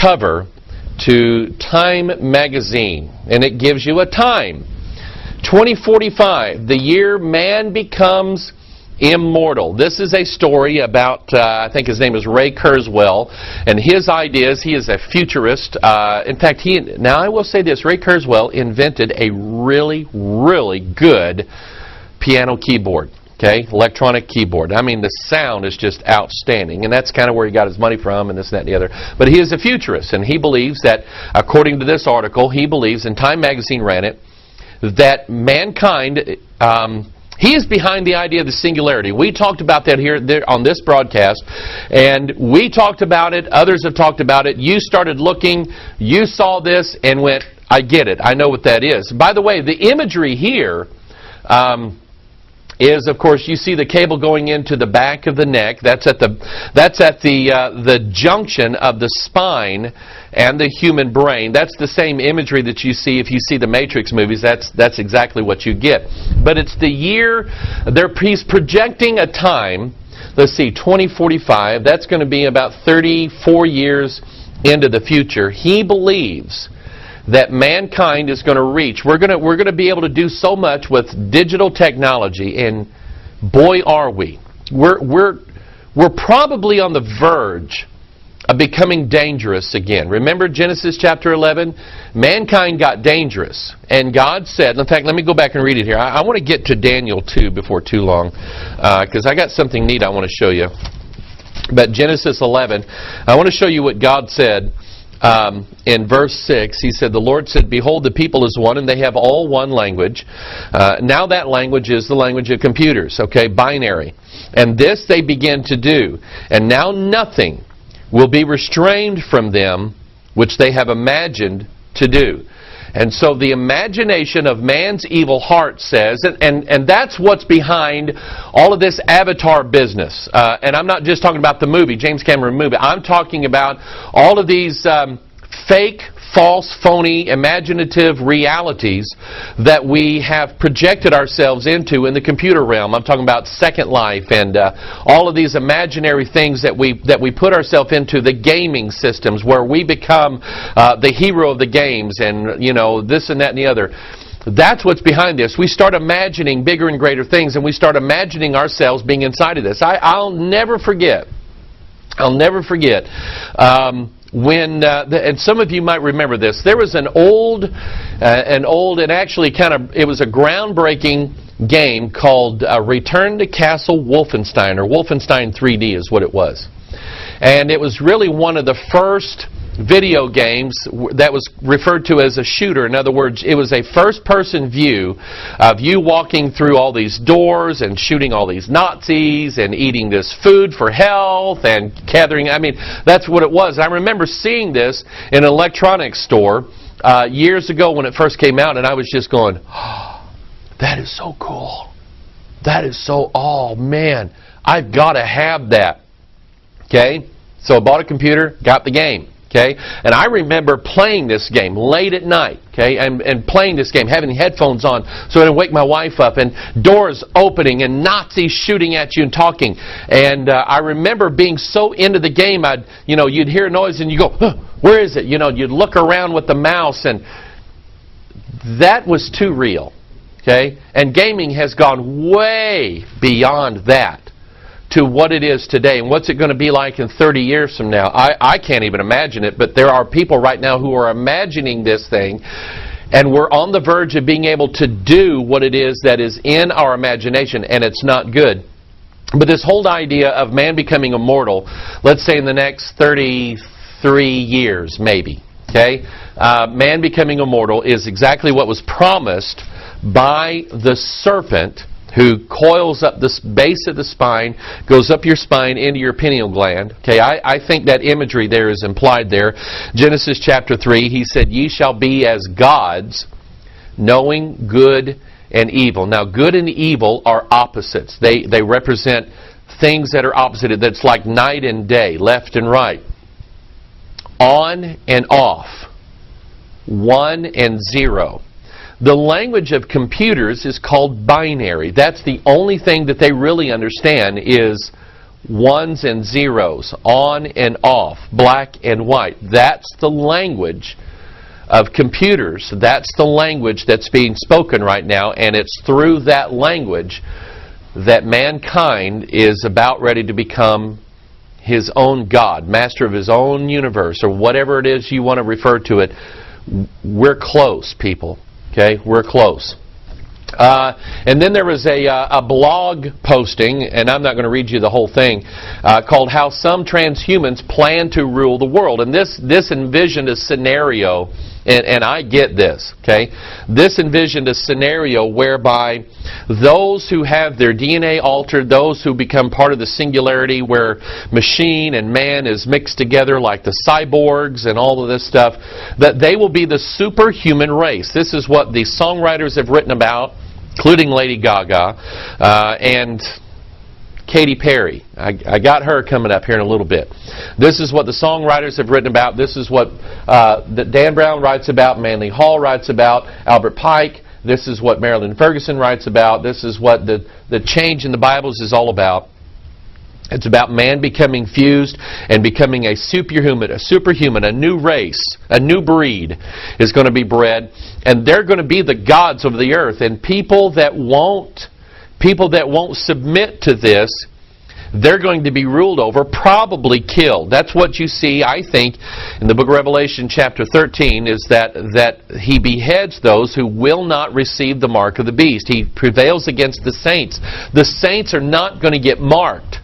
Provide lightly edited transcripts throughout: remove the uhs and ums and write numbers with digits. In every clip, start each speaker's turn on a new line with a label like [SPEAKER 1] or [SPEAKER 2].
[SPEAKER 1] cover to Time magazine, and it gives you a time. 2045, the year man becomes immortal. This is a story about, I think his name is Ray Kurzweil, and his ideas. He is a futurist. In fact, now I will say this, Ray Kurzweil invented a really, really good piano keyboard. Okay, electronic keyboard. I mean, the sound is just outstanding, and that's kind of where he got his money from, and this, that, and the other. But he is a futurist, and he believes that, according to this article, he believes, and Time magazine ran it, that mankind, he is behind the idea of the singularity. We talked about that here on this broadcast, and we talked about it, others have talked about it. You started looking, you saw this, and went, I get it, I know what that is. By the way, the imagery here, is, of course, you see the cable going into the back of the neck. That's at the junction of the spine and the human brain. That's the same imagery that you see if you see the Matrix movies. That's exactly what you get. But it's the year, he's projecting a time, let's see, 2045. That's going to be about 34 years into the future. He believes that mankind is going to reach. We're going to be able to do so much with digital technology, and boy, are we. We're probably on the verge of becoming dangerous again. Remember Genesis chapter 11? Mankind got dangerous, and God said, in fact, let me go back and read it here. I want to get to Daniel 2 before too long, because I got something neat I want to show you. But Genesis 11, I want to show you what God said. In verse 6, he said, the Lord said, behold, the people is one, and they have all one language. Now that language is the language of computers, okay, binary. And this they begin to do. And now nothing will be restrained from them which they have imagined to do. And so the imagination of man's evil heart says, and that's what's behind all of this Avatar business. And I'm not just talking about the movie, James Cameron movie. I'm talking about all of these fake, false, phony, imaginative realities that we have projected ourselves into in the computer realm. I'm talking about Second Life and all of these imaginary things that we put ourselves into, the gaming systems where we become the hero of the games, and you know, this and that and the other. That's what's behind this. We start imagining bigger and greater things, and we start imagining ourselves being inside of this. I'll never forget. When and some of you might remember this, there was an old and actually it was a groundbreaking game called Return to Castle Wolfenstein, or Wolfenstein 3D is what it was. And it was really one of the first video games that was referred to as a shooter. In other words, it was a first-person view of you walking through all these doors and shooting all these Nazis and eating this food for health and gathering. I mean, that's what it was. I remember seeing this in an electronics store years ago when it first came out, and I was just going, oh, that is so cool. That is so, oh man, I've got to have that. Okay? So I bought a computer, got the game. Okay, and I remember playing this game late at night, okay, and playing this game, having headphones on so I didn't wake my wife up, and doors opening and Nazis shooting at you and talking. And I remember being so into the game, you'd hear a noise and you go, huh, where is it? You know, you'd look around with the mouse, and that was too real, okay? And gaming has gone way beyond that to what it is today. And what's it going to be like in 30 years from now? I can't even imagine it, but there are people right now who are imagining this thing, and we're on the verge of being able to do what it is that is in our imagination, and it's not good. But this whole idea of man becoming immortal, let's say in the next 33 years maybe, okay, man becoming immortal is exactly what was promised by the serpent, who coils up the base of the spine, goes up your spine into your pineal gland. Okay, I think that imagery there is implied there. Genesis chapter 3, he said, ye shall be as gods, knowing good and evil. Now, good and evil are opposites. They represent things that are opposite. That's like night and day, left and right, on and off, 1 and 0. The language of computers is called binary. That's the only thing that they really understand is ones and zeros, on and off, black and white. That's the language of computers. That's the language that's being spoken right now, and it's through that language that mankind is about ready to become his own God, master of his own universe, or whatever it is you want to refer to it. We're close, people. Okay, we're close. And then there was a blog posting, and I'm not going to read you the whole thing, called How Some Transhumans Plan to Rule the World. And this envisioned a scenario, and I get this, okay? This envisioned a scenario whereby those who have their DNA altered, those who become part of the singularity where machine and man is mixed together like the cyborgs and all of this stuff, that they will be the superhuman race. This is what the songwriters have written about, including Lady Gaga and Katy Perry. I got her coming up here in a little bit. This is what the songwriters have written about. This is what that Dan Brown writes about, Manly Hall writes about, Albert Pike. This is what Marilyn Ferguson writes about. This is what the change in the Bibles is all about. It's about man becoming fused and becoming a superhuman, a new race, a new breed is going to be bred, and they're going to be the gods of the earth. And people that won't submit to this, they're going to be ruled over, probably killed. That's what you see, I think, in the book of Revelation chapter 13, is that he beheads those who will not receive the mark of the beast. He prevails against the saints. The saints are not going to get marked.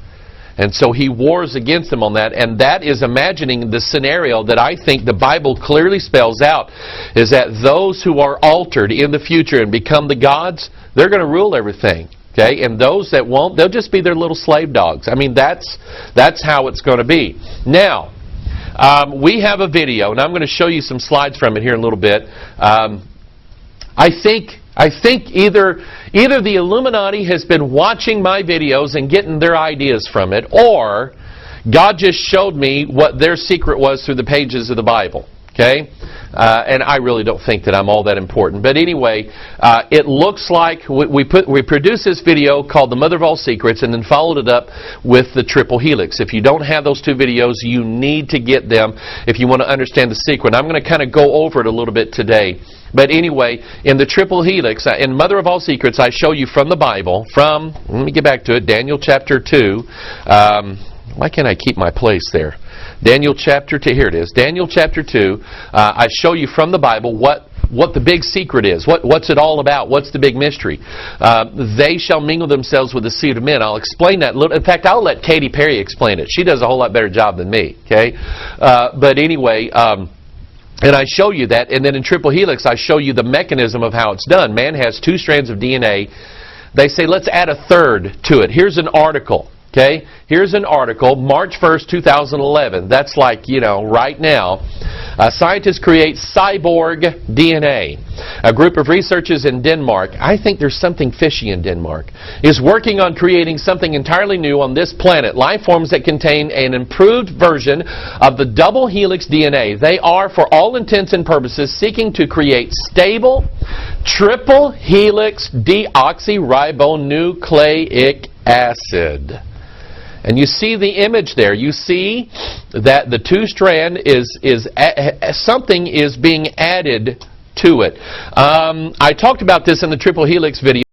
[SPEAKER 1] And so he wars against them on that, and that is imagining the scenario that I think the Bible clearly spells out, is that those who are altered in the future and become the gods, they're going to rule everything. Okay, and those that won't, they'll just be their little slave dogs. I mean, that's how it's going to be. Now, we have a video, and I'm going to show you some slides from it here in a little bit. I think either the Illuminati has been watching my videos and getting their ideas from it, or God just showed me what their secret was through the pages of the Bible. Okay? And I really don't think that I'm all that important. But anyway, it looks like we produced this video called The Mother of All Secrets, and then followed it up with the Triple Helix. If you don't have those two videos, you need to get them if you want to understand the secret. I'm going to kind of go over it a little bit today. But anyway, in the Triple Helix, in Mother of All Secrets, I show you from the Bible, let me get back to it, Daniel chapter 2. Why can't I keep my place there? Daniel chapter 2, here it is. Daniel chapter 2, I show you from the Bible what the big secret is. What's it all about? What's the big mystery? They shall mingle themselves with the seed of men. I'll explain that. In fact, I'll let Katy Perry explain it. She does a whole lot better job than me. Okay, but anyway, and I show you that. And then in Triple Helix, I show you the mechanism of how it's done. Man has two strands of DNA. They say, let's add a third to it. Here's an article. Okay, here's an article, March 1st, 2011. That's like, right now. Scientists create cyborg DNA. A group of researchers in Denmark, I think there's something fishy in Denmark, is working on creating something entirely new on this planet. Life forms that contain an improved version of the double helix DNA. They are, for all intents and purposes, seeking to create stable triple helix deoxyribonucleic acid. And you see the image there. You see that the two-strand something is being added to it. I talked about this in the Triple Helix video.